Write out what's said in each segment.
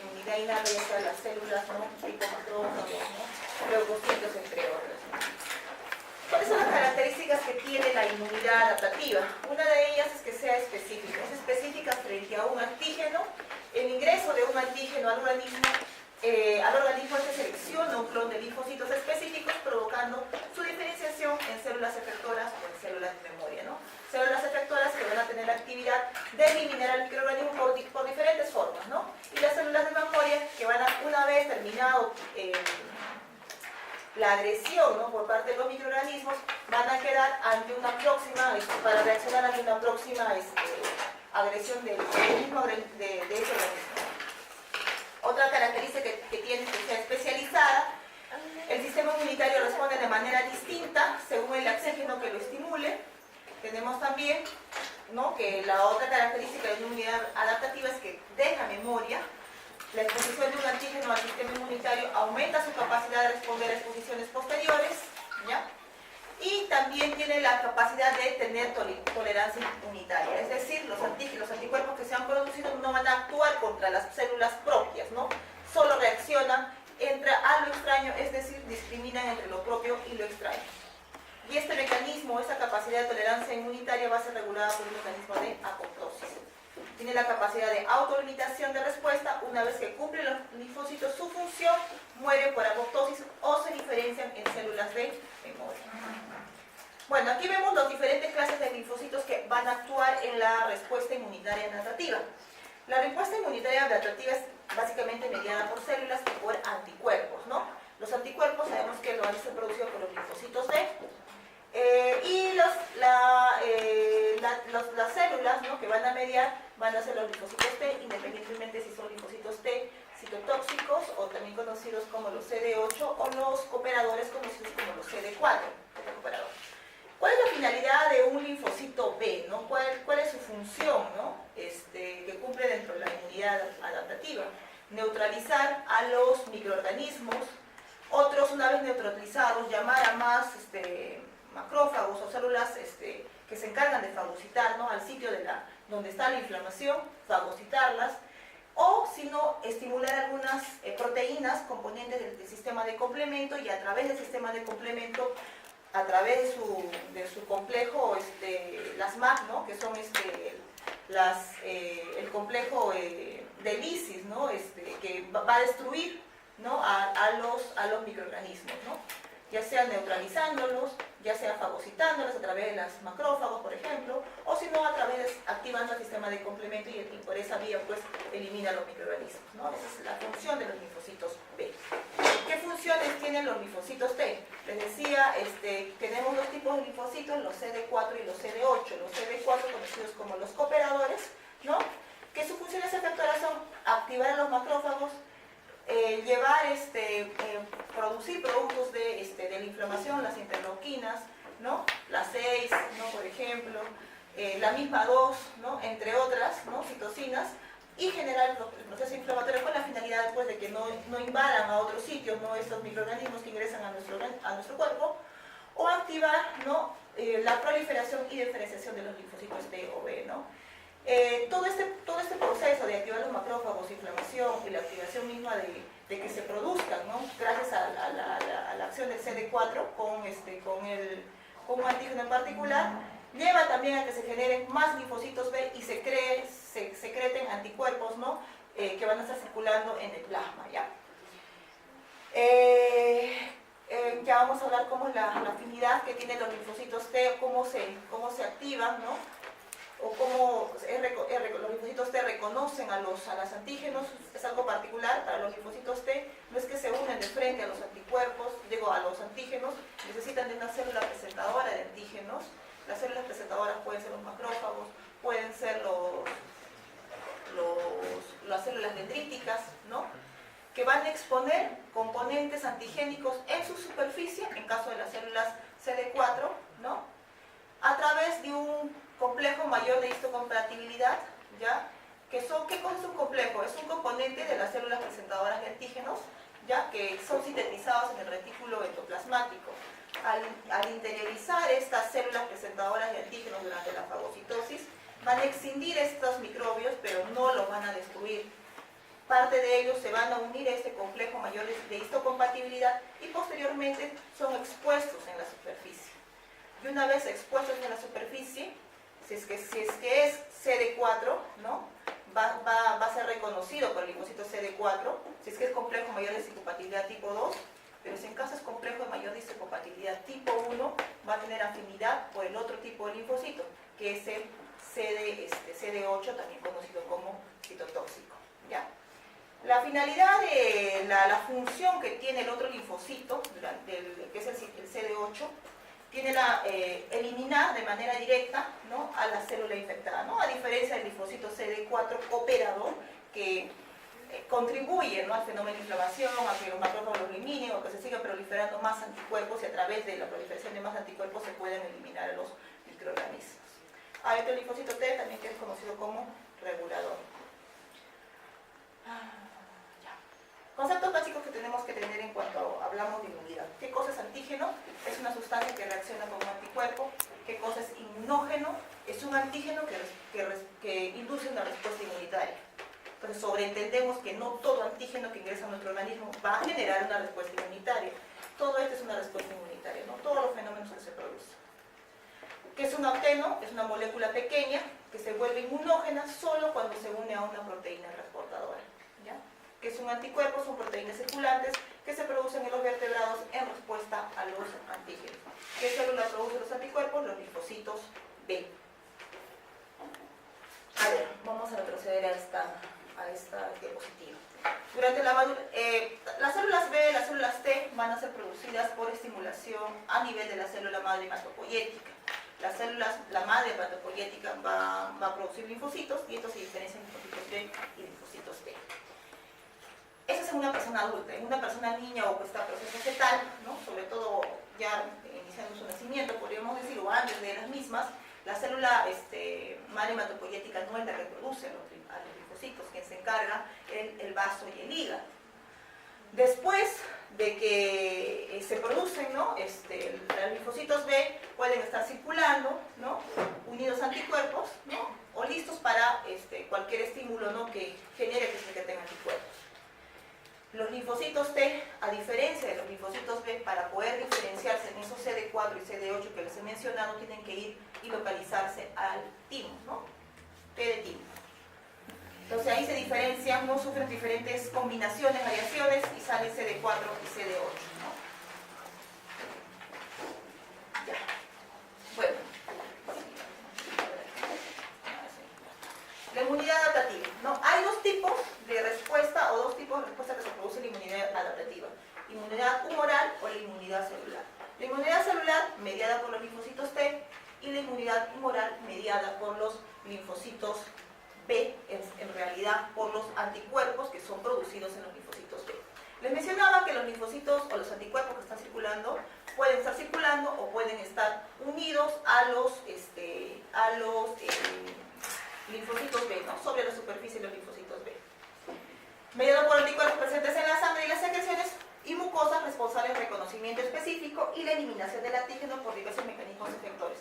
inmunidad innata, ya sea las células, ¿no? Tipo macrófagos, ¿no? Leucocitos, entre otras, ¿no? ¿Cuáles son las características que tiene la inmunidad adaptativa? Una de ellas es que sea específica. Es específica frente a un antígeno. El ingreso de un antígeno al organismo se selecciona un clon de linfocitos específicos, provocando su diferenciación en células efectoras o en células de memoria, ¿no? Células efectoras que van a tener la actividad de eliminar al microorganismo por diferentes formas, ¿no? Y las células de memoria que van a, una vez terminado la agresión, ¿no?, por parte de los microorganismos, van a quedar ante una próxima, para reaccionar ante una próxima agresión de ese organismo. Otra característica que tiene es que sea especializada. El sistema inmunitario responde de manera distinta según el antígeno que lo estimule. Tenemos también, ¿no?, que la otra característica de la inmunidad adaptativa es que deja memoria. La exposición de un antígeno al sistema inmunitario aumenta su capacidad de responder a exposiciones posteriores, ¿ya? Y también tiene la capacidad de tener tolerancia inmunitaria, es decir, los anticuerpos que se han producido no van a actuar contra las células propias, ¿no? Solo reaccionan a lo extraño, es decir, discriminan entre lo propio y lo extraño. Y este mecanismo, esa capacidad de tolerancia inmunitaria va a ser regulada por un mecanismo de apoptosis. Tiene la capacidad de autolimitación de respuesta. Una vez que cumplen los linfocitos su función, mueren por apoptosis o se diferencian en células de memoria. Bueno, aquí vemos las diferentes clases de linfocitos que van a actuar en la respuesta inmunitaria adaptativa. La respuesta inmunitaria adaptativa es básicamente mediada por células y por anticuerpos, ¿no? Los anticuerpos sabemos que lo van a ser producidos por los linfocitos T. Y las células, ¿no?, que van a mediar van a ser los linfocitos T, independientemente si son linfocitos T citotóxicos o también conocidos como los CD8 o los cooperadores conocidos como los CD4. ¿Cuál es la finalidad de un linfocito B, ¿no? ¿Cuál es su función, ¿no?, que cumple dentro de la inmunidad adaptativa? Neutralizar a los microorganismos. Otros, una vez neutralizados, llamar a más macrófagos o células que se encargan de fagocitar, ¿no?, al sitio donde está la inflamación, fagocitarlas, o si no, estimular algunas proteínas componentes del sistema de complemento, y a través del sistema de complemento, a través de su complejo, las MAC, ¿no?, que son el complejo de lisis, ¿no?, que va a destruir, ¿no?, a los microorganismos, ¿no?, ya sea neutralizándolos, ya sea fagocitándolos a través de las macrófagos, por ejemplo, o si no, a través de activando el sistema de complemento y por esa vía, pues, elimina los microorganismos, ¿no? Esa es la función de los linfocitos B. ¿Qué funciones tienen los linfocitos T? Les decía, tenemos dos tipos de linfocitos, los CD4 y los CD8. Los CD4 conocidos como los cooperadores, ¿no?, que sus funciones efectoras son activar a los macrófagos, producir productos de la inflamación, las interleuquinas, ¿no?, las 6, ¿no?, por ejemplo, la misma 2, ¿no?, entre otras, ¿no?, citocinas, y generar el proceso inflamatorio con la finalidad, pues, de que no invadan a otros sitios, ¿no?, estos microorganismos que ingresan a nuestro cuerpo, o activar, ¿no?, la proliferación y diferenciación de los linfocitos T o B, ¿no? Todo este proceso de activar los macrófagos, inflamación y la activación misma de que se produzcan, ¿no?, gracias a la acción del CD4 con un antígeno en particular, lleva también a que se generen más linfocitos B y se secreten anticuerpos, ¿no?, que van a estar circulando en el plasma, ¿ya? Ya vamos a hablar cómo es la afinidad que tienen los linfocitos T, cómo se activan, ¿no?, o cómo los linfocitos T reconocen a los antígenos. Es algo particular para los linfocitos T, no es que se unen de frente a los anticuerpos, a los antígenos, necesitan de una célula presentadora de antígenos. Las células presentadoras pueden ser los macrófagos, pueden ser las células dendríticas, ¿no?, que van a exponer componentes antigénicos en su superficie, en caso de las células CD4, ¿no?, a través de un complejo mayor de histocompatibilidad, ¿ya? ¿Qué cosa es un complejo? Es un componente de las células presentadoras de antígenos, ¿ya?, que son sintetizados en el retículo endoplasmático. Al interiorizar estas células presentadoras de antígenos durante la fagocitosis, van a excindir estos microbios, pero no los van a destruir. parte de ellos se van a unir a este complejo mayor de histocompatibilidad y posteriormente son expuestos en la superficie. Y una vez expuestos en la superficie, si es que es CD4, ¿no? va a ser reconocido por el linfocito CD4, si es que es complejo mayor de histocompatibilidad tipo 2, pero si en caso es complejo de mayor de histocompatibilidad tipo 1, va a tener afinidad por el otro tipo de linfocito, que es el CD8, también conocido como citotóxico, ¿ya? La finalidad de la función que tiene el otro linfocito, que es el CD8, tiene eliminar de manera directa, ¿no?, a la célula infectada, ¿no?, a diferencia del linfocito CD4 operador, que contribuye, ¿no?, al fenómeno de inflamación, a que los macrófagos los eliminen o que se sigan proliferando más anticuerpos y a través de la proliferación de más anticuerpos se pueden eliminar a los microorganismos. Hay otro linfocito T también que es conocido como regulador. Conceptos básicos que tenemos que tener en cuanto hablamos de inmunidad. ¿Qué cosa es antígeno? Es una sustancia que reacciona con un anticuerpo. ¿Qué cosa es inmunógeno? Es un antígeno que induce una respuesta inmunitaria. Entonces sobreentendemos que no todo antígeno que ingresa a nuestro organismo va a generar una respuesta inmunitaria. Todo esto es una respuesta inmunitaria, no todos los fenómenos que se producen. ¿Qué es un octeno? Es una molécula pequeña que se vuelve inmunógena solo cuando se une a una proteína transportadora. ¿Ya? Que es un anticuerpo, son proteínas circulantes que se producen en los vertebrados en respuesta a los antígenos. ¿Qué célula produce los anticuerpos? Los linfocitos B. A ver, vamos a retroceder a esta diapositiva. Durante las células B, las células T van a ser producidas por estimulación a nivel de la célula madre hematopoyética. La madre hematopoyética va a producir linfocitos y estos se diferencian en linfocitos B y linfocitos T. Eso es en una persona adulta. En una persona niña o que está en proceso fetal, ¿no?, sobre todo ya iniciando su nacimiento, podríamos decir, o antes de las mismas, la célula madre hematopoyética no es la que produce a los linfocitos, quien se encarga el vaso y el hígado. Después de que se producen, ¿no?, los linfocitos B pueden estar circulando, ¿no?, unidos a anticuerpos, ¿no?, o listos para cualquier estímulo, ¿no?, que genere que tengan anticuerpos. Los linfocitos T, a diferencia de los linfocitos B, para poder diferenciarse en esos CD4 y CD8 que les he mencionado, tienen que ir y localizarse al timo, ¿no?, T de timo. Entonces ahí se diferencian, no sufren diferentes combinaciones, variaciones y salen CD4 y CD8, ¿no? Ya. Bueno. La inmunidad adaptativa, ¿no? Hay dos tipos de respuesta o dos tipos de respuesta que se produce en la inmunidad adaptativa. Inmunidad humoral o la inmunidad celular. La inmunidad celular mediada por los linfocitos T y la inmunidad humoral mediada por los linfocitos B, en realidad por los anticuerpos que son producidos en los linfocitos B. Les mencionaba que los linfocitos o los anticuerpos que están circulando pueden estar circulando o pueden estar unidos a los linfocitos B, ¿no?, sobre la superficie de los linfocitos B. Mediado por anticuerpos presentes en la sangre y las secreciones y mucosas responsables del reconocimiento específico y la eliminación del antígeno por diversos mecanismos efectores.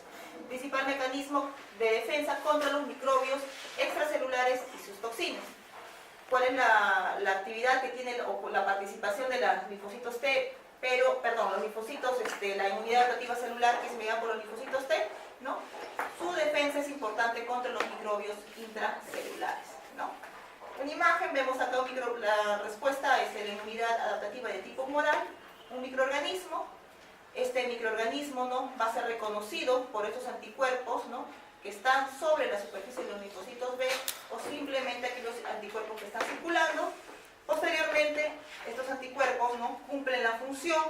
Principal mecanismo de defensa contra los microbios extracelulares y sus toxinas. ¿Cuál es la actividad que tiene o la participación de los linfocitos T? Los linfocitos, la inmunidad adaptativa celular que es mediada por los linfocitos T, ¿no? Su defensa es importante contra los microbios intracelulares, ¿no? En imagen vemos acá la respuesta es la inmunidad adaptativa de tipo humoral, un microorganismo. Este microorganismo, ¿no?, va a ser reconocido por estos anticuerpos, ¿no?, que están sobre la superficie de los linfocitos B o simplemente aquellos anticuerpos que están circulando. Posteriormente, estos anticuerpos, ¿no?, cumplen la función,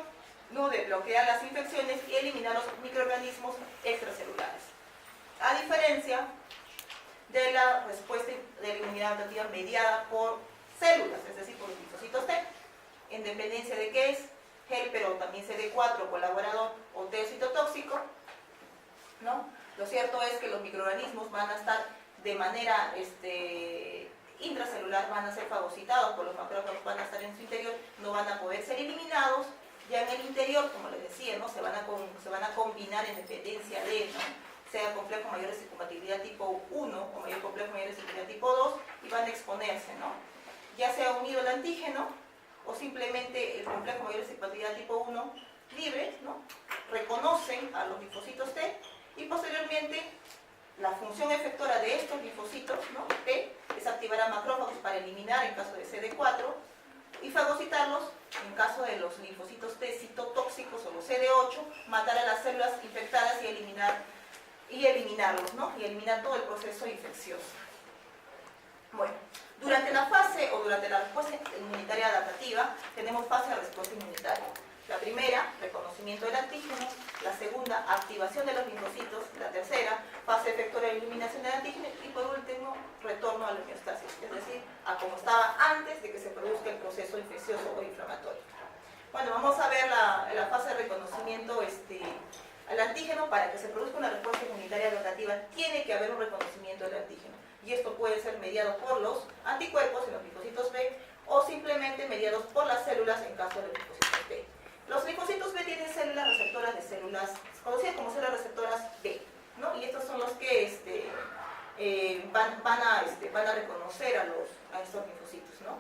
¿no?, de bloquear las infecciones y eliminar los microorganismos extracelulares. A diferencia de la respuesta de la inmunidad adaptativa mediada por células, es decir, por los linfocitos T, en dependencia de qué es, gel, pero también CD4, colaborador o T citotóxico, ¿no? Lo cierto es que los microorganismos van a estar de manera intracelular, van a ser fagocitados por los macrófagos, van a estar en su interior, no van a poder ser eliminados. Ya en el interior, como les decía, ¿no?, se van a combinar en dependencia de, ¿no?, sea complejo mayor de histocompatibilidad tipo 1 o mayor complejo mayor de histocompatibilidad tipo 2 y van a exponerse, ¿no? ya sea unido al antígeno o simplemente el complejo mayor de compatibilidad tipo 1 libre, ¿no? Reconocen a los linfocitos T y posteriormente la función efectora de estos linfocitos, ¿no? T es activar a macrófagos para eliminar en caso de CD4 y fagocitarlos en caso de los linfocitos T citotóxicos o los CD8, matar a las células infectadas y eliminarlos, ¿no? Y eliminar todo el proceso infeccioso. Bueno, durante la fase o durante la respuesta inmunitaria adaptativa tenemos fase de respuesta inmunitaria. La primera, reconocimiento del antígeno. La segunda, activación de los linfocitos. La tercera, fase efectora de eliminación del antígeno. Y por último, retorno a la homeostasis, es decir, a como estaba antes de que se produzca el proceso infeccioso o inflamatorio. Bueno, vamos a ver la fase de reconocimiento al antígeno. Para que se produzca una respuesta inmunitaria adaptativa, tiene que haber un reconocimiento del antígeno. Y esto puede ser mediado por los anticuerpos en los linfocitos B o simplemente mediados por las células en caso de los linfocitos B. Los linfocitos B tienen células receptoras de células, conocidas como células receptoras B, ¿no? Y estos son los que van a reconocer a estos linfocitos, ¿no?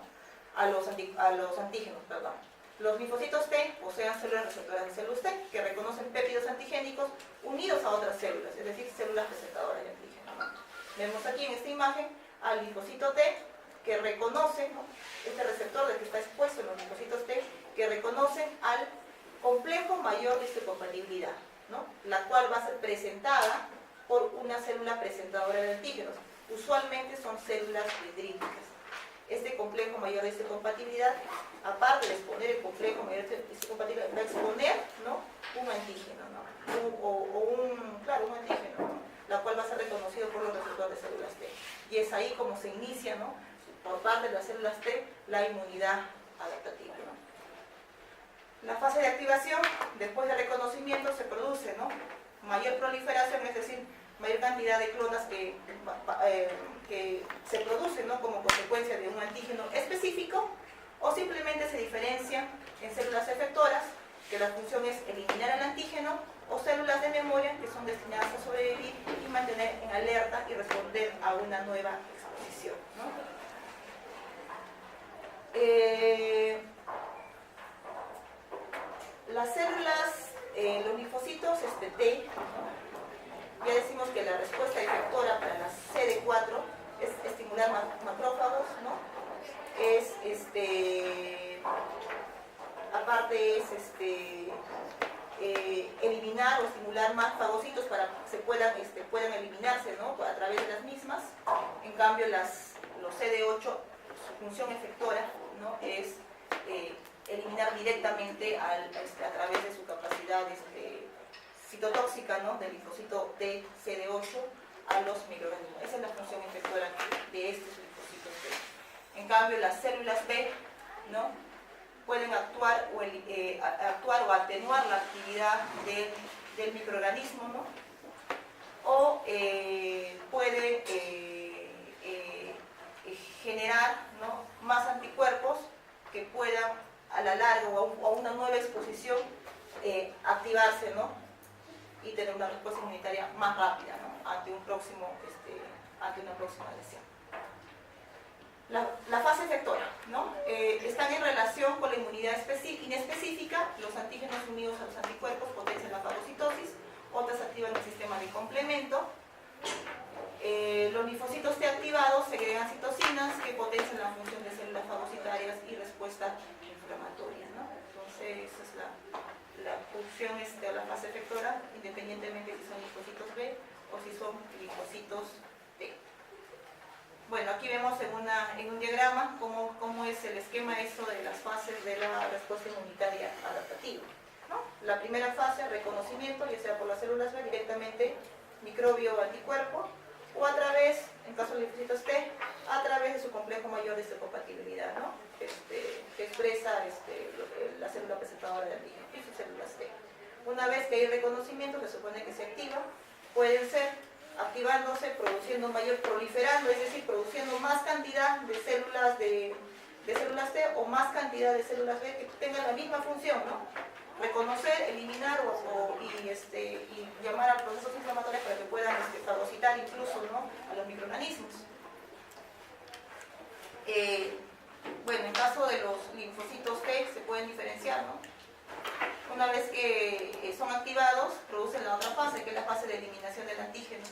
A los antígenos, perdón. Los linfocitos T poseen células receptoras de células T que reconocen péptidos antigénicos unidos a otras células, es decir, células receptoras de antígeno, ¿no? Vemos aquí en esta imagen al linfocito T que reconoce, ¿no? Este receptor del que está expuesto en los linfocitos T que reconocen al complejo mayor de histocompatibilidad, ¿no? La cual va a ser presentada por una célula presentadora de antígenos. Usualmente son células dendríticas. Este complejo mayor de histocompatibilidad, aparte de exponer el complejo mayor de histocompatibilidad, va a exponer, ¿no? Un antígeno, ¿no? Un antígeno, ¿no? La cual va a ser reconocido por los receptores de células T. Y es ahí como se inicia, ¿no? Por parte de las células T, la inmunidad adaptativa, ¿no? La fase de activación, después del reconocimiento, se produce, ¿no? Mayor proliferación, es decir, mayor cantidad de clonas que se producen, ¿no? Como consecuencia de un antígeno específico, o simplemente se diferencian en células efectoras, que la función es eliminar el antígeno, o células de memoria que son destinadas a sobrevivir y mantener en alerta y responder a una nueva exposición, ¿no? Las células, los linfocitos T, ya decimos que la respuesta efectora para la CD4 es estimular macrófagos, ¿no? Aparte es eliminar o estimular más fagocitos para que puedan eliminarse, ¿no? A través de las mismas. En cambio los CD8, su función efectora, ¿no? Es eliminar directamente a través de su capacidad citotóxica, ¿no? Del linfocito T CD8 a los microorganismos. Esa es la función efectora de estos linfocitos T. En cambio las células B, ¿no? Pueden actuar o atenuar la actividad del microorganismo, ¿no? O puede generar, ¿no? Más anticuerpos que puedan a la larga o a una nueva exposición activarse, ¿no? Y tener una respuesta inmunitaria más rápida, ¿no? Ante una próxima lesión. La fase efectora, ¿no? Están en relación con la inmunidad inespecífica. Los antígenos unidos a los anticuerpos potencian la fagocitosis, otras activan el sistema de complemento. Los linfocitos T activados segregan citocinas que potencian la función de células fagocitarias y respuesta inflamatoria, ¿no? Entonces esa es la función o la fase efectora, independientemente si son linfocitos B o si son linfocitos T. Bueno, aquí vemos en un diagrama cómo es el esquema de las fases de la respuesta inmunitaria adaptativa, ¿no? La primera fase, reconocimiento, ya sea por las células B, directamente microbio o anticuerpo, o a través, en caso de linfocitos T, a través de su complejo mayor de histocompatibilidad, ¿no? Que expresa la célula presentadora de antígeno y sus células T. Una vez que hay reconocimiento, se supone que se activa, pueden ser activándose, proliferando, es decir, produciendo más cantidad de células células T o más cantidad de células B que tengan la misma función, ¿no? Reconocer, eliminar y llamar a procesos inflamatorios para que puedan fagocitar incluso, ¿no? A los microorganismos. Bueno, en caso de los linfocitos T se pueden diferenciar, ¿no? Una vez que son activados, producen la otra fase, que es la fase de eliminación del antígeno.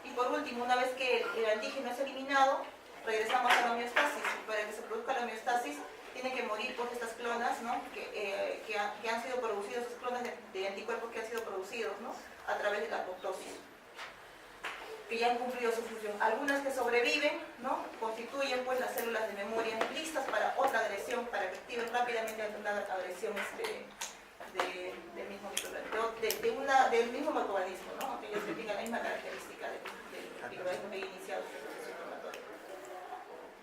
Y por último, una vez que el antígeno es eliminado, regresamos a la homeostasis. Para que se produzca la homeostasis, tienen que morir pues estas clonas, ¿no? que han sido producidos, estas clonas de anticuerpos que han sido producidos, ¿no? A través de la apoptosis, que ya han cumplido su función. Algunas que sobreviven, ¿no? Constituyen pues las células de memoria listas para otra agresión, para que activen rápidamente una agresión del mismo microorganismo, del mismo microorganismo, ¿no? Que ellos tengan la misma característica del microorganismo que ha iniciado su proceso inflamatorio.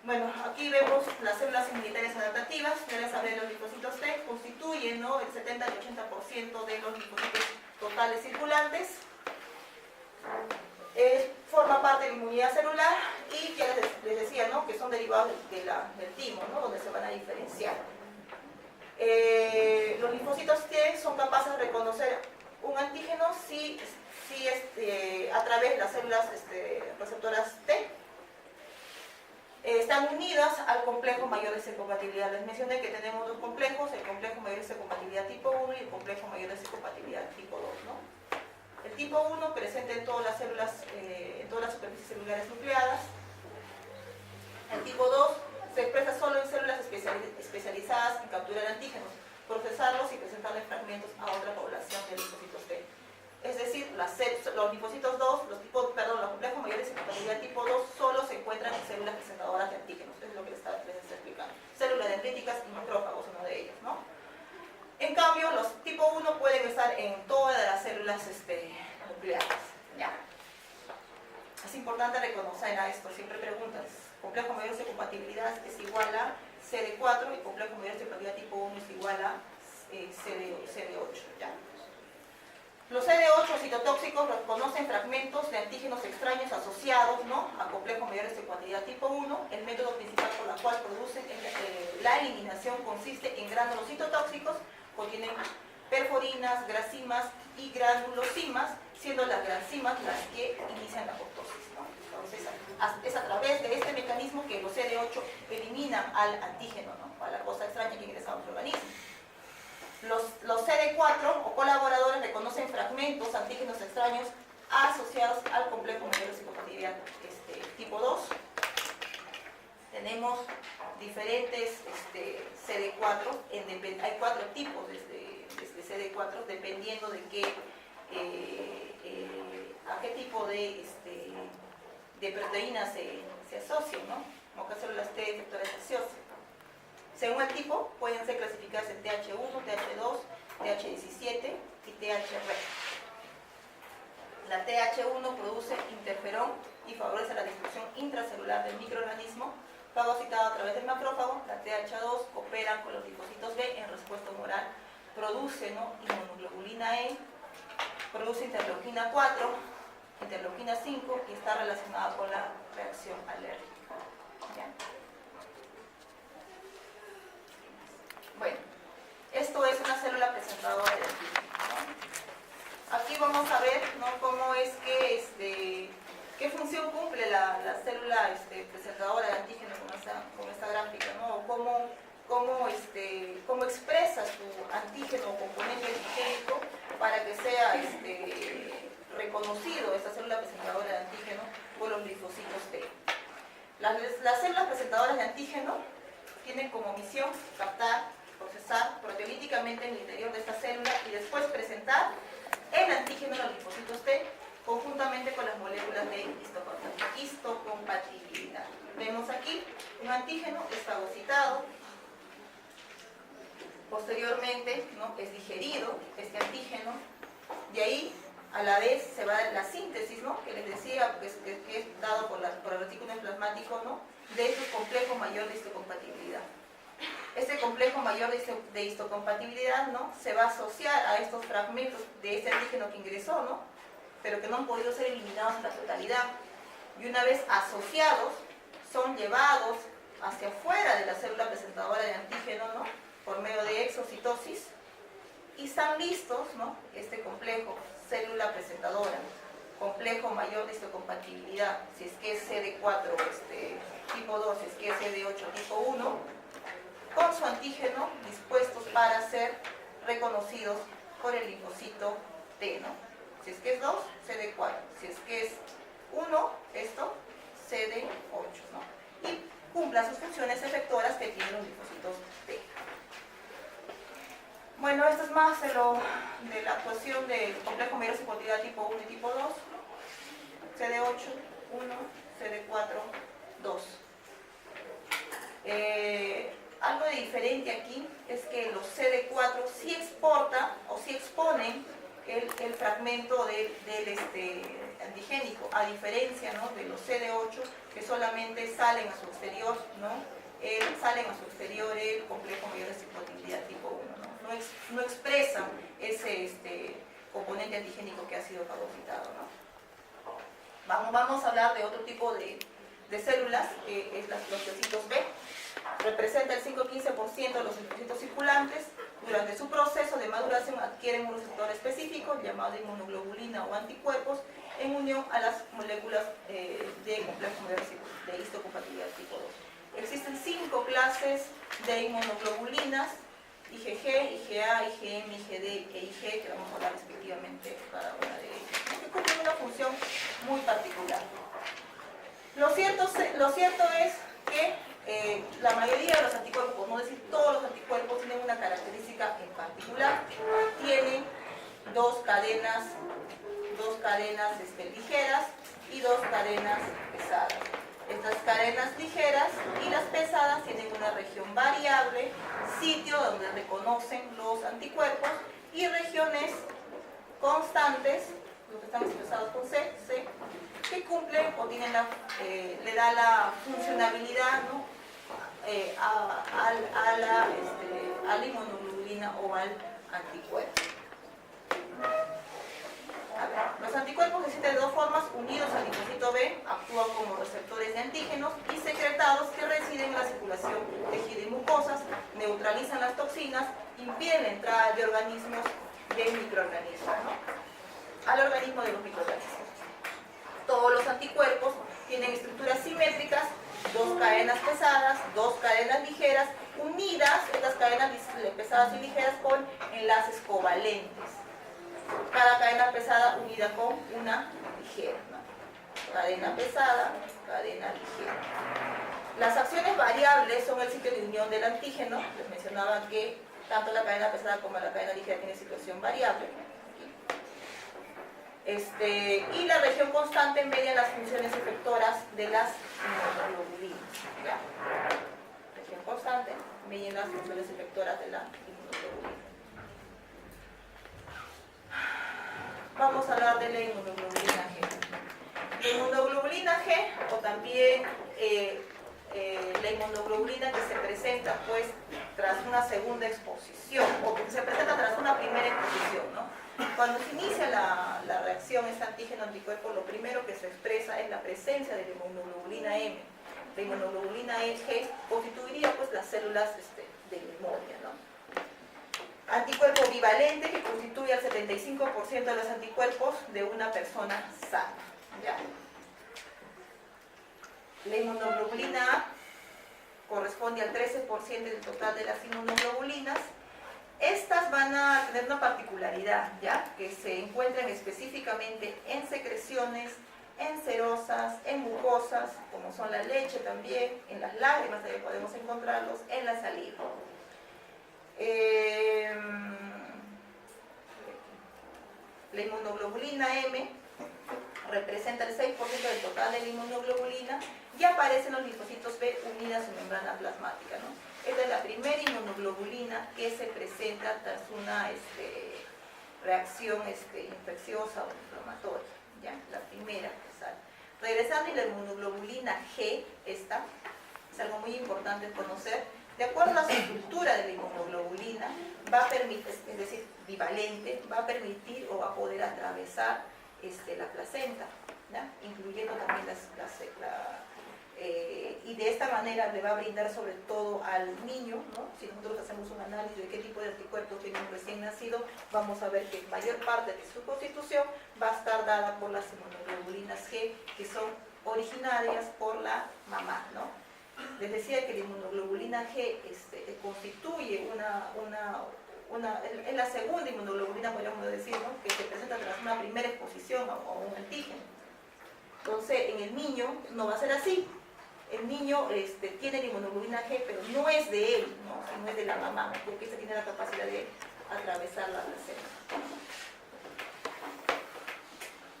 Bueno, aquí vemos las células inmunitarias adaptativas. Ya les hablé de los linfocitos T, constituyen, ¿no? El 70 al 80% de los linfocitos totales circulantes. Forma parte de la inmunidad celular y ya les decía, ¿no? Que son derivados del timo, ¿no? Donde se van a diferenciar. Los linfocitos T son capaces de reconocer un antígeno si a través de las células receptoras T están unidas al complejo mayor de histocompatibilidad. Les mencioné que tenemos dos complejos, el complejo mayor de histocompatibilidad tipo 1 y el complejo mayor de histocompatibilidad tipo 2, ¿no? El tipo 1 presente en todas las células, en todas las superficies celulares nucleadas. El tipo 2 se expresa solo en células especializadas en capturar antígenos, procesarlos y presentarles fragmentos a otra población de linfocitos T. Es decir, los linfocitos 2, los complejos mayores de histocompatibilidad tipo 2 solo se encuentran en células presentadoras de antígenos. Eso es lo que les está explicando. Células dendríticas y macrófagos, uno de ellos, ¿no? En cambio, los tipo 1 pueden estar en todas las células nucleares. ¿Ya? Es importante reconocer a esto. Siempre preguntas. Complejo mayor de compatibilidad es igual a CD4 y complejo mayor de compatibilidad tipo 1 es igual a CD8. ¿Ya? Los CD8 citotóxicos reconocen fragmentos de antígenos extraños asociados, ¿no? A complejos mayores de compatibilidad tipo 1. El método principal por el cual producen la eliminación consiste en gránulos citotóxicos, contienen perforinas, gracimas y granulosimas, siendo las gracimas las que inician la apoptosis, ¿no? Entonces, es a través de este mecanismo que los CD8 eliminan al antígeno, ¿no? A la cosa extraña que ingresa a nuestro organismo. Los CD4 o colaboradores reconocen fragmentos, antígenos extraños asociados al complejo mayor de histocompatibilidad tipo 2. Tenemos diferentes CD4, hay 4 tipos de CD4 dependiendo de a qué tipo de proteínas se asocian, ¿no? Como que células T efectores gaseosas. Según el tipo, pueden ser clasificadas en TH1, TH2, TH17 y THR. La TH1 produce interferón y favorece la destrucción intracelular del microorganismo fagocitado a través del macrófago. La TH2 coopera con los linfocitos B en respuesta humoral, produce, ¿no? Inmunoglobulina E, produce interleuquina 4, interleuquina 5 y está relacionada con la reacción alérgica. ¿Ya? Bueno, esto es una célula presentadora de antígeno, ¿no? Aquí vamos a ver, ¿no? Cómo es que qué función cumple la célula presentadora de antígeno con esta gráfica, ¿no? Cómo expresa su antígeno o componente antigénico para que sea reconocido esta célula presentadora de antígeno por los linfocitos T. Las células presentadoras de antígeno tienen como misión captar, procesar proteolíticamente en el interior de esta célula y después presentar el antígeno a los linfocitos T conjuntamente con las moléculas de histocompatibilidad. Vemos aquí un antígeno es fagocitado, posteriormente, ¿no? Es digerido este antígeno, de ahí a la vez se va la síntesis, ¿no? Que les decía que es dado por el retículo plasmático, ¿no? De este complejo mayor de histocompatibilidad. Este complejo mayor de histocompatibilidad, ¿no? Se va a asociar a estos fragmentos de este antígeno que ingresó, ¿no? Pero que no han podido ser eliminados en la totalidad. Y una vez asociados, son llevados hacia afuera de la célula presentadora de antígeno, ¿no? Por medio de exocitosis, y están listos, ¿no? Este complejo, célula presentadora, complejo mayor de histocompatibilidad, si es que es CD4 tipo 2, si es que es CD8 tipo 1, con su antígeno dispuestos para ser reconocidos por el linfocito T, ¿no? Si es que es 2, CD4, si es que es 1, esto, CD8, ¿no? Y cumpla sus funciones efectoras que tienen los linfocitos T. Bueno, esto es más de la actuación del complejo mayor de histocompatibilidad tipo 1 y tipo 2, CD8, 1, CD4, 2. Algo de diferente aquí es que los CD4 sí exportan o sí exponen el fragmento del antigénico, a diferencia, ¿no?, de los CD8 que solamente salen a su exterior, ¿no? Salen a su exterior el complejo mayor de histocompatibilidad tipo 1, ¿no? No expresan ese componente antigénico que ha sido fagocitado, ¿no? Vamos a hablar de otro tipo de células, que es los leucocitos B. Representa el 5-15% de los linfocitos circulantes. Durante su proceso de maduración adquieren un receptor específico llamado inmunoglobulina o anticuerpos en unión a las moléculas de complejo mayor de histocompatibilidad tipo 2. Existen 5 clases de inmunoglobulinas: IgG, IgA, IgM, IgD e Ig, que vamos a hablar respectivamente cada una de ellas, que cumplen una función muy particular. Lo cierto es que la mayoría de los anticuerpos, por no decir todos los anticuerpos, tienen una característica en particular. Tienen dos cadenas ligeras y 2 cadenas pesadas. Estas cadenas ligeras y las pesadas tienen una región variable, sitio donde reconocen los anticuerpos, y regiones constantes, los que están expresados con C, que cumplen o tienen le da la funcionabilidad, ¿no?, a la inmunoglobulina o al anticuerpo. A ver, los anticuerpos existen de 2 formas: unidos al linfocito B, actúan como receptores de antígenos, y secretados, que residen en la circulación tejido y mucosas, neutralizan las toxinas, impiden la entrada de organismos, de microorganismos, ¿no?, al organismo de los microorganismos. Todos los anticuerpos tienen estructuras simétricas: 2 cadenas pesadas, 2 cadenas ligeras, unidas estas cadenas pesadas y ligeras con enlaces covalentes. Cada cadena pesada unida con una ligera, ¿no? Cadena pesada, cadena ligera. Las acciones variables son el sitio de unión del antígeno. Les mencionaba que tanto la cadena pesada como la cadena ligera tienen situación variable. Y la región constante media las funciones efectoras de las inmunoglobulinas, ¿ya? Región constante media las funciones efectoras de la inmunoglobulina. Vamos a hablar de la inmunoglobulina G. La inmunoglobulina G, o también la inmunoglobulina que se presenta pues tras una segunda exposición, o que se presenta tras una primera exposición, ¿no? Cuando se inicia la reacción, este antígeno-anticuerpo, lo primero que se expresa es la presencia de la inmunoglobulina M. La inmunoglobulina G constituiría pues las células de memoria, ¿no? Anticuerpo bivalente, que constituye el 75% de los anticuerpos de una persona sana, ¿ya? La inmunoglobulina A corresponde al 13% del total de las inmunoglobulinas. Estas van a tener una particularidad, ¿ya?, que se encuentran específicamente en secreciones, en serosas, en mucosas, como son la leche también, en las lágrimas también podemos encontrarlos, en la saliva. La inmunoglobulina M representa el 6% del total de la inmunoglobulina y aparecen los linfocitos B unidas a su membrana plasmática, ¿no? Esta es la primera inmunoglobulina que se presenta tras una reacción infecciosa o inflamatoria, ¿ya? La primera que sale. Regresando a la inmunoglobulina G, esta es algo muy importante conocer. De acuerdo a la estructura de la inmunoglobulina, va a permitir, es decir, bivalente, va a permitir o va a poder atravesar la placenta, ¿ya?, incluyendo también y de esta manera le va a brindar sobre todo al niño, ¿no? Si nosotros hacemos un análisis de qué tipo de anticuerpos tiene un recién nacido, vamos a ver que mayor parte de su constitución va a estar dada por las inmunoglobulinas G, que son originarias por la mamá, ¿no? Les decía que la inmunoglobulina G constituye es la segunda inmunoglobulina, podríamos decir, ¿no? Que se presenta tras una primera exposición a un antígeno. Entonces, en el niño no va a ser así. El niño tiene la inmunoglobulina G, pero no es de él, ¿no? Sino es de la mamá, porque esta tiene la capacidad de atravesar la placenta.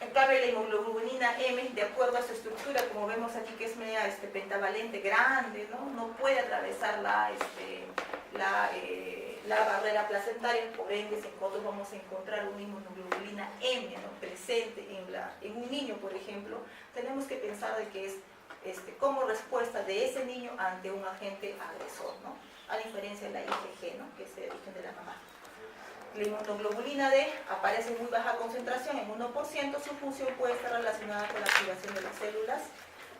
En cambio, la inmunoglobulina M, de acuerdo a su estructura, como vemos aquí que es media pentavalente grande, no puede atravesar la barrera placentaria, por ende nosotros vamos a encontrar una inmunoglobulina M, ¿no? Presente en un niño, por ejemplo. Tenemos que pensar de que es como respuesta de ese niño ante un agente agresor, ¿no? A diferencia de la IgG, ¿no? Que es el origen de la mamá. La inmunoglobulina D aparece en muy baja concentración, en 1%, su función puede estar relacionada con la activación de las células.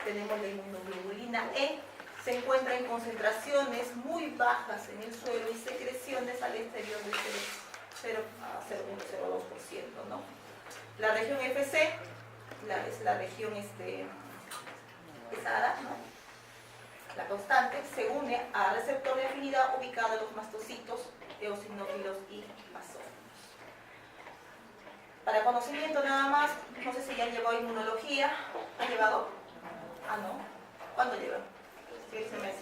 Tenemos la inmunoglobulina E, se encuentra en concentraciones muy bajas en el suelo y secreciones al exterior de 0,02%, ¿no? La región FC es la región pesada, ¿no? La constante se une al receptor de afinidad ubicado en los mastocitos, eosinófilos y basófilos. Para conocimiento nada más, no sé si ya han llevado inmunología. ¿Han llevado? Ah, no. ¿Cuándo llevan? Sí, ese mes.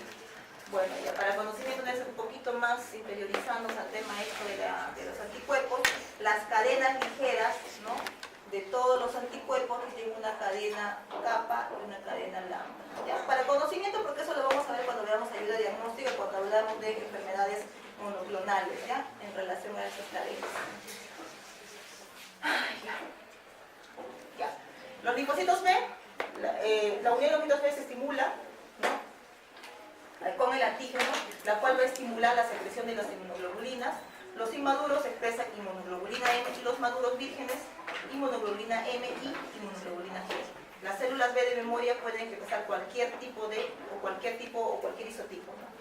Bueno, ya para conocimiento un poquito más interiorizarnos al tema esto de los anticuerpos, las cadenas ligeras, ¿no? De todos los anticuerpos tienen una cadena kappa y una cadena lambda. ¿Ya? Para conocimiento, porque eso lo vamos a ver cuando veamos ayuda diagnóstica, cuando hablamos de enfermedades monoclonales, ¿ya? En relación a esas cadenas. Ya. Los linfocitos B, la unión de los linfocitos B se estimula, ¿no? Con el antígeno, la cual va a estimular la secreción de las inmunoglobulinas. Los inmaduros expresan inmunoglobulina M y los maduros vírgenes inmunoglobulina M y inmunoglobulina G. Las células B de memoria pueden expresar cualquier tipo o cualquier isotipo, ¿no?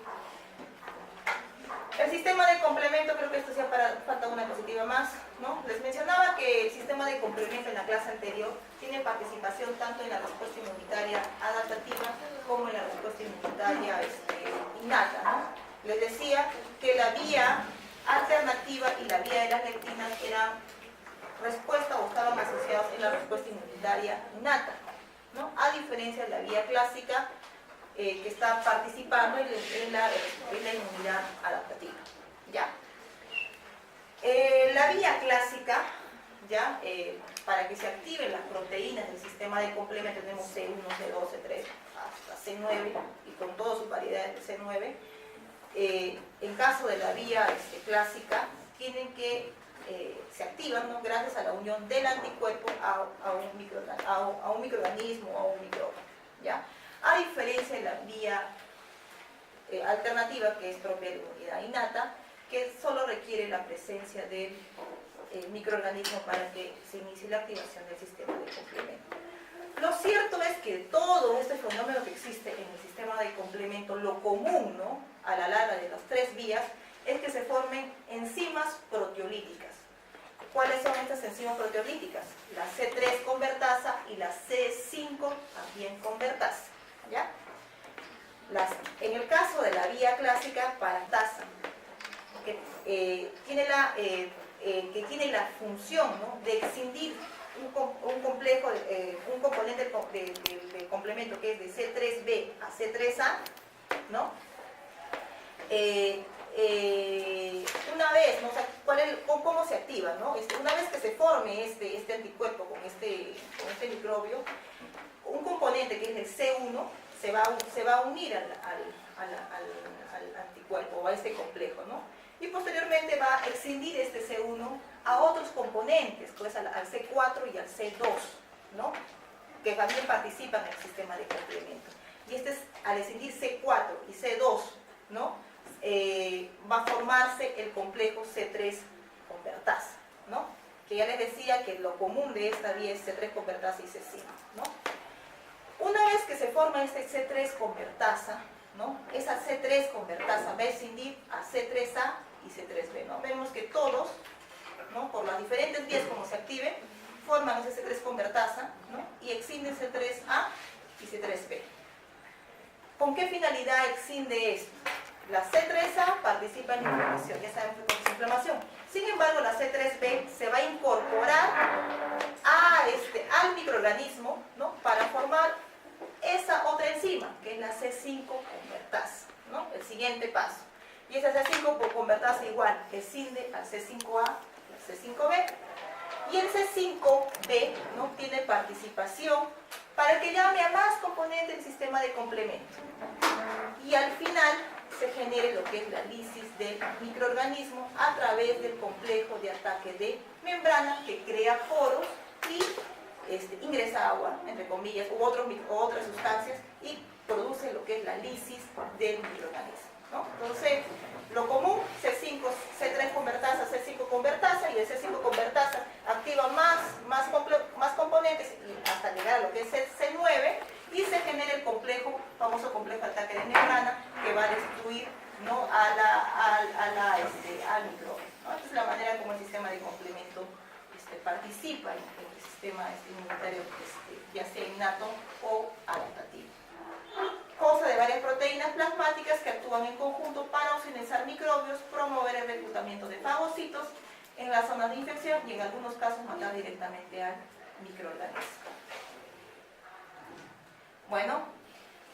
El sistema de complemento, creo que esto ya falta una diapositiva más, ¿no? Les mencionaba que el sistema de complemento en la clase anterior tiene participación tanto en la respuesta inmunitaria adaptativa como en la respuesta inmunitaria innata, ¿no? Les decía que la vía alternativa y la vía de las lectinas eran respuesta o estaban asociados en la respuesta inmunitaria innata, ¿no? A diferencia de la vía clásica, que está participando en la inmunidad adaptativa. ¿Ya? La vía clásica, ¿ya? Para que se activen las proteínas del sistema de complemento, tenemos C1, C2, C3, hasta C9, y con todas sus variedades de C9. En caso de la vía clásica, tienen que se activan, ¿no? Gracias a la unión del anticuerpo a un microorganismo o a un microbio. ¿Ya? A diferencia de la vía alternativa, que es propia de la inmunidad innata, que solo requiere la presencia del microorganismo para que se inicie la activación del sistema de complemento. Lo cierto es que todo este fenómeno que existe en el sistema de complemento, lo común, ¿no? A la larga de las tres vías, es que se formen enzimas proteolíticas. ¿Cuáles son estas enzimas proteolíticas? La C3 convertasa y la C5 también convertasa. ¿Ya? En el caso de la vía clásica, paratasa, que tiene la función, ¿no? De escindir un componente del complemento que es de C3b a C3a, ¿no? Una vez, ¿no? O sea, ¿cómo se activa, ¿no? Una vez que se forme este anticuerpo con este microbio, un componente que es el C1 se va a unir al anticuerpo o a este complejo, ¿no? Y posteriormente va a escindir este C1 a otros componentes, pues al C4 y al C2, ¿no? Que también participan en el sistema de complemento. Y al escindir C4 y C2, ¿no? Va a formarse el complejo C3 convertasa, ¿no? Que ya les decía que lo común de esta vía es C3 convertasa y C5, ¿no? Una vez que se forma este C3 convertasa, ¿no? Esa C3 convertasa va a escindir a C3A y C3B, ¿no? Vemos que todos, ¿no? Por las diferentes vías como se activen, forman ese C3 convertasa, ¿no? Y excinden C3A y C3B. ¿Con qué finalidad exciende esto? La C3A participa en inflamación, ya sabemos que es inflamación. Sin embargo, la C3B se va a incorporar al microorganismo, ¿no? Para formar esa otra enzima, que es la C5 convertasa, ¿no? El siguiente paso. Y esa C5 convertasa igual escinde al C5A y al C5B. Y el C5B, ¿no? Tiene participación para que llame a más componentes del sistema de complemento. Y al final se genere lo que es la lisis del microorganismo a través del complejo de ataque de membrana que crea poros y ingresa agua, entre comillas, u otras sustancias y produce lo que es la lisis del microorganismo, ¿no? Entonces, lo común, C3 convertasa, C5 convertasa, y el C5 convertasa activa más componentes hasta llegar a lo que es C9 y se genera el famoso complejo de ataque de membrana que va a destruir, ¿no? al microbio, ¿no? Esta es la manera como el sistema de complemento participa en el sistema inmunitario, ya sea innato o adaptativo. Consta de varias proteínas plasmáticas que actúan en conjunto para auxiliar microbios, promover el reclutamiento de fagocitos en las zonas de infección y en algunos casos matar directamente al microorganismo. Bueno,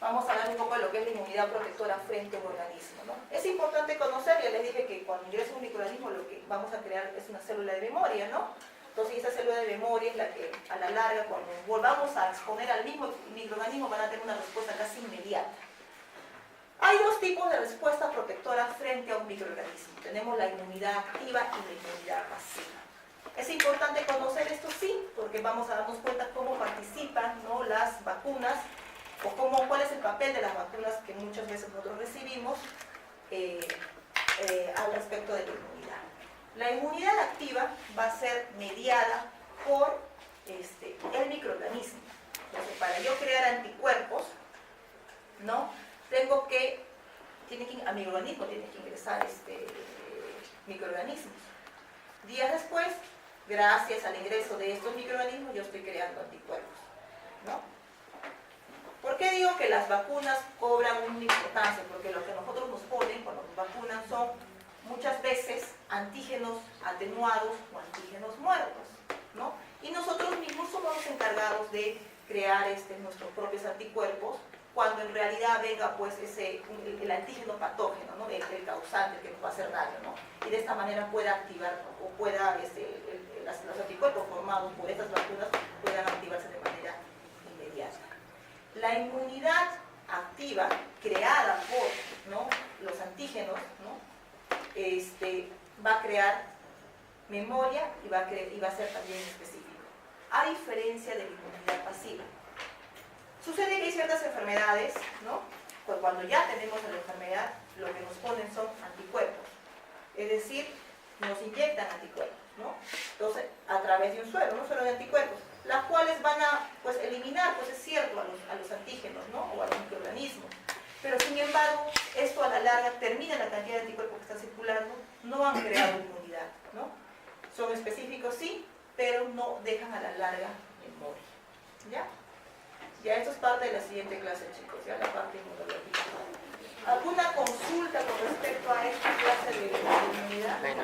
vamos a hablar un poco de lo que es la inmunidad protectora frente a un organismo, ¿no? Es importante conocer, ya les dije que cuando ingresa un microorganismo lo que vamos a crear es una célula de memoria, ¿no? Entonces esa célula de memoria es la que a la larga, cuando volvamos a exponer al mismo microorganismo, van a tener una respuesta casi inmediata. Hay dos tipos de respuesta protectora frente a un microorganismo. Tenemos la inmunidad activa y la inmunidad pasiva. Es importante conocer esto, sí, porque vamos a darnos cuenta cómo participan, ¿no? Las vacunas o cuál es el papel de las vacunas que muchas veces nosotros recibimos al respecto de la inmunidad. La inmunidad activa va a ser mediada por el microorganismo. Entonces, para yo crear anticuerpos, ¿no? A mi organismo tiene que ingresar microorganismos. Días después, gracias al ingreso de estos microorganismos, yo estoy creando anticuerpos, ¿no? ¿Por qué digo que las vacunas cobran una importancia? Porque lo que nosotros nos ponen cuando nos vacunan son muchas veces antígenos atenuados o antígenos muertos, ¿no? Y nosotros mismos somos los encargados de crear nuestros propios anticuerpos cuando en realidad venga pues el antígeno patógeno, ¿no? el causante que nos va a hacer daño, ¿no? Y de esta manera pueda activar o pueda los anticuerpos formados por estas vacunas puedan activarse de manera inmediata. La inmunidad activa creada por, ¿no? los antígenos, ¿no? Va a crear memoria y va a ser también específico, a diferencia de la inmunidad pasiva. Sucede que hay ciertas enfermedades, ¿no? Pues cuando ya tenemos la enfermedad, lo que nos ponen son anticuerpos, es decir, nos inyectan anticuerpos, ¿no? Entonces, a través de un suero de anticuerpos, las cuales van a pues, eliminar, pues es cierto, a los antígenos, ¿no? O a los microorganismos. Pero sin embargo, esto a la larga termina la cantidad de anticuerpos que están circulando, no han creado inmunidad, ¿no? Son específicos, sí, pero no dejan a la larga memoria. ¿Ya? Ya esto es parte de la siguiente clase, chicos, ya la parte inmunológica. ¿Alguna consulta con respecto a esta clase de inmunidad? Bueno,